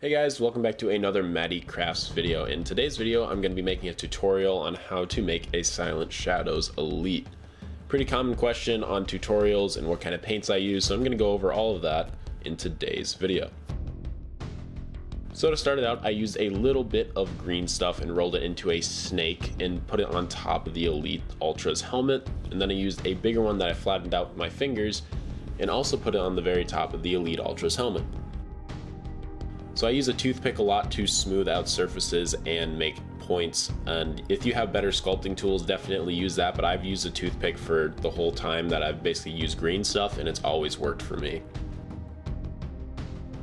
Hey guys, welcome back to another Matty Crafts video. In today's video, I'm going to be making a tutorial on how to make a Silent Shadows Elite. Pretty common question on tutorials and what kind of paints I use, so I'm going to go over all of that in today's video. So to start it out, I used a little bit of green stuff and rolled it into a snake and put it on top of the Elite Ultra's helmet, and then I used a bigger one that I flattened out with my fingers and also put it on the very top of the Elite Ultra's helmet. So I use a toothpick a lot to smooth out surfaces and make points, and if you have better sculpting tools, definitely use that, but I've used a toothpick for the whole time that I've basically used green stuff, and it's always worked for me.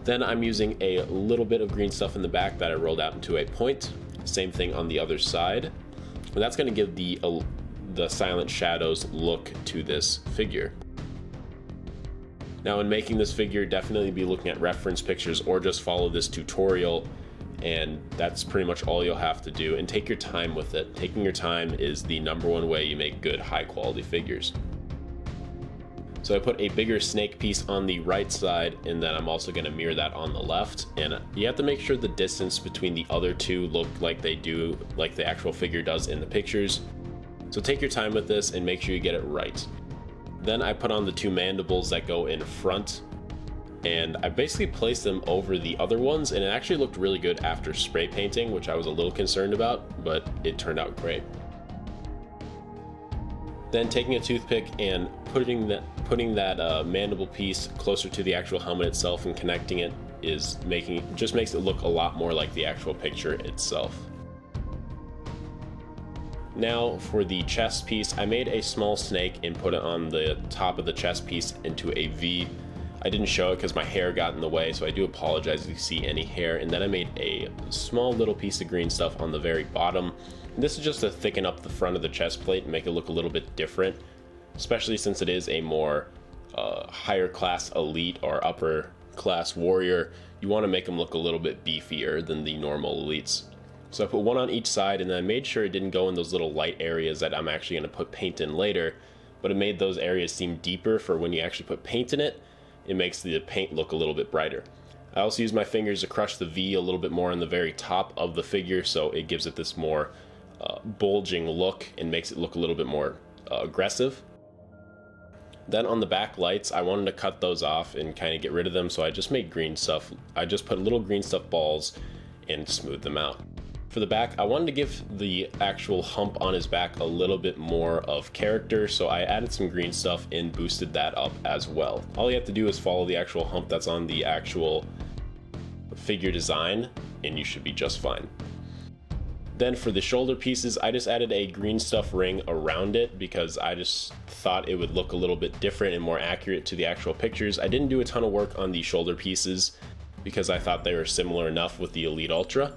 Then I'm using a little bit of green stuff in the back that I rolled out into a point. Same thing on the other side, and that's going to give the Silent Shadows look to this figure. Now in making this figure, definitely be looking at reference pictures or just follow this tutorial, and that's pretty much all you'll have to do, and take your time with it. Taking your time is the #1 way you make good high quality figures. So I put a bigger snake piece on the right side, and then I'm also going to mirror that on the left, and you have to make sure the distance between the other two look like they do, like the actual figure does in the pictures. So take your time with this and make sure you get it right. Then I put on the two mandibles that go in front, and I basically placed them over the other ones, and it actually looked really good after spray painting, which I was a little concerned about, but it turned out great. Then taking a toothpick and putting that mandible piece closer to the actual helmet itself and connecting it just makes it look a lot more like the actual picture itself. Now for the chest piece, I made a small snake and put it on the top of the chest piece into a V. I didn't show it because my hair got in the way, so I do apologize if you see any hair. And then I made a small little piece of green stuff on the very bottom. And this is just to thicken up the front of the chest plate and make it look a little bit different, especially since it is a more higher class elite or upper class warrior. You want to make them look a little bit beefier than the normal elites. So I put one on each side, and then I made sure it didn't go in those little light areas that I'm actually going to put paint in later, but it made those areas seem deeper for when you actually put paint in it. It makes the paint look a little bit brighter. I also use my fingers to crush the V a little bit more on the very top of the figure, so it gives it this more bulging look and makes it look a little bit more aggressive. Then on the back lights, I wanted to cut those off and kind of get rid of them, so I just made green stuff. I just put little green stuff balls and smoothed them out. For the back, I wanted to give the actual hump on his back a little bit more of character, so I added some green stuff and boosted that up as well. All you have to do is follow the actual hump that's on the actual figure design, and you should be just fine. Then for the shoulder pieces, I just added a green stuff ring around it because I just thought it would look a little bit different and more accurate to the actual pictures. I didn't do a ton of work on the shoulder pieces because I thought they were similar enough with the Elite Ultra.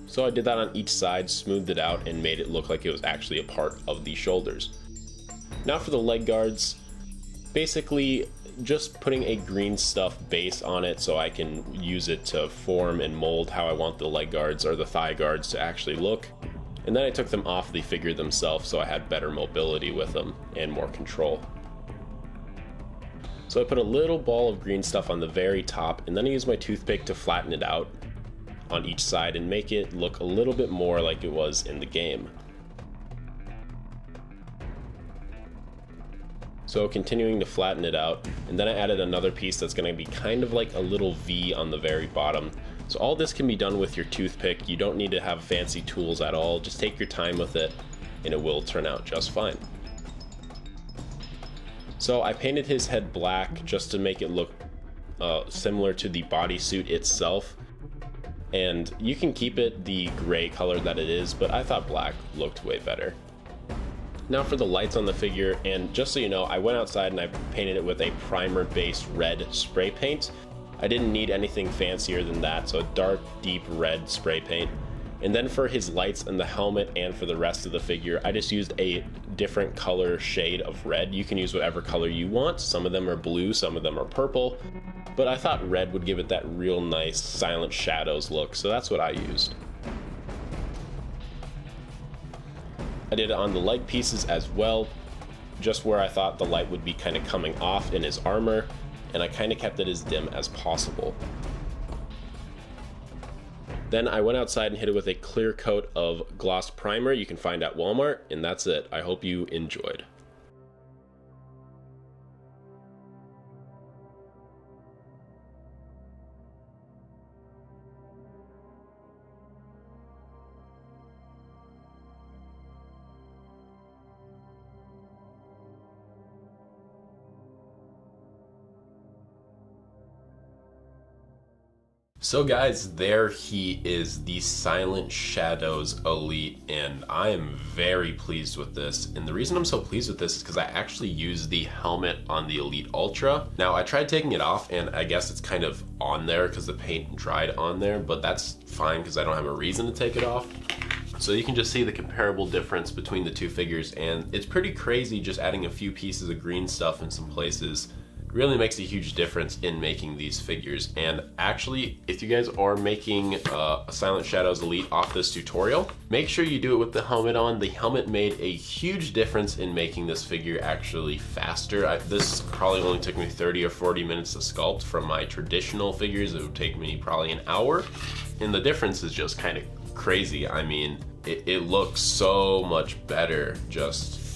So I did that on each side, smoothed it out, and made it look like it was actually a part of the shoulders. Now for the leg guards, basically just putting a green stuff base on it so I can use it to form and mold how I want the leg guards or the thigh guards to actually look. And then I took them off the figure themselves so I had better mobility with them and more control. So I put a little ball of green stuff on the very top, and then I used my toothpick to flatten it out on each side and make it look a little bit more like it was in the game. So continuing to flatten it out, and then I added another piece that's going to be kind of like a little V on the very bottom. So all this can be done with your toothpick. You don't need to have fancy tools at all. Just take your time with it and it will turn out just fine. So I painted his head black just to make it look similar to the bodysuit itself. And you can keep it the gray color that it is, but I thought black looked way better. Now for the lights on the figure, and just so you know, I went outside and I painted it with a primer-based red spray paint. I didn't need anything fancier than that, so a dark, deep red spray paint. And then for his lights and the helmet and for the rest of the figure, I just used a different color shade of red. You can use whatever color you want. Some of them are blue, some of them are purple. But I thought red would give it that real nice Silent Shadows look, so that's what I used. I did it on the leg pieces as well, just where I thought the light would be kind of coming off in his armor, and I kind of kept it as dim as possible. Then I went outside and hit it with a clear coat of gloss primer you can find at Walmart, and that's it. I hope you enjoyed. So guys, there he is, the Silent Shadows Elite, and I am very pleased with this. And the reason I'm so pleased with this is because I actually used the helmet on the Elite Ultra. Now I tried taking it off, and I guess it's kind of on there because the paint dried on there, but that's fine because I don't have a reason to take it off. So you can just see the comparable difference between the two figures, and it's pretty crazy just adding a few pieces of green stuff in some places. Really makes a huge difference in making these figures. And actually, if you guys are making a Silent Shadows Elite off this tutorial, make sure you do it with the helmet on. The helmet made a huge difference in making this figure actually faster. This probably only took me 30 or 40 minutes to sculpt. From my traditional figures, it would take me probably an hour. And the difference is just kind of crazy. I mean, it looks so much better.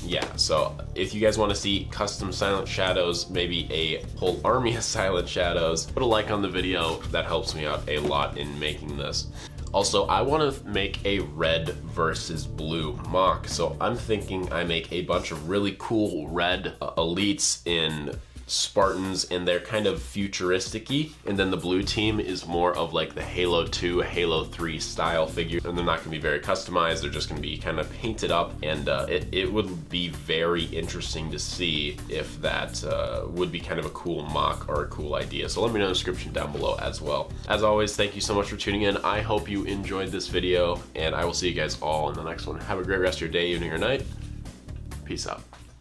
Yeah, so if you guys want to see custom Silent Shadows, maybe a whole army of Silent Shadows, put a like on the video. That helps me out a lot in making this. Also, I want to make a red versus blue mock, so I'm thinking I make a bunch of really cool red elites in Spartans, and they're kind of futuristic-y, and then the blue team is more of like the Halo 2, Halo 3 style figure, and they're not going to be very customized. They're just going to be kind of painted up, and it would be very interesting to see if that would be kind of a cool mock or a cool idea. So let me know in the description down below as well. As always, thank you so much for tuning in. I hope you enjoyed this video, and I will see you guys all in the next one. Have a great rest of your day, evening, or night. Peace out.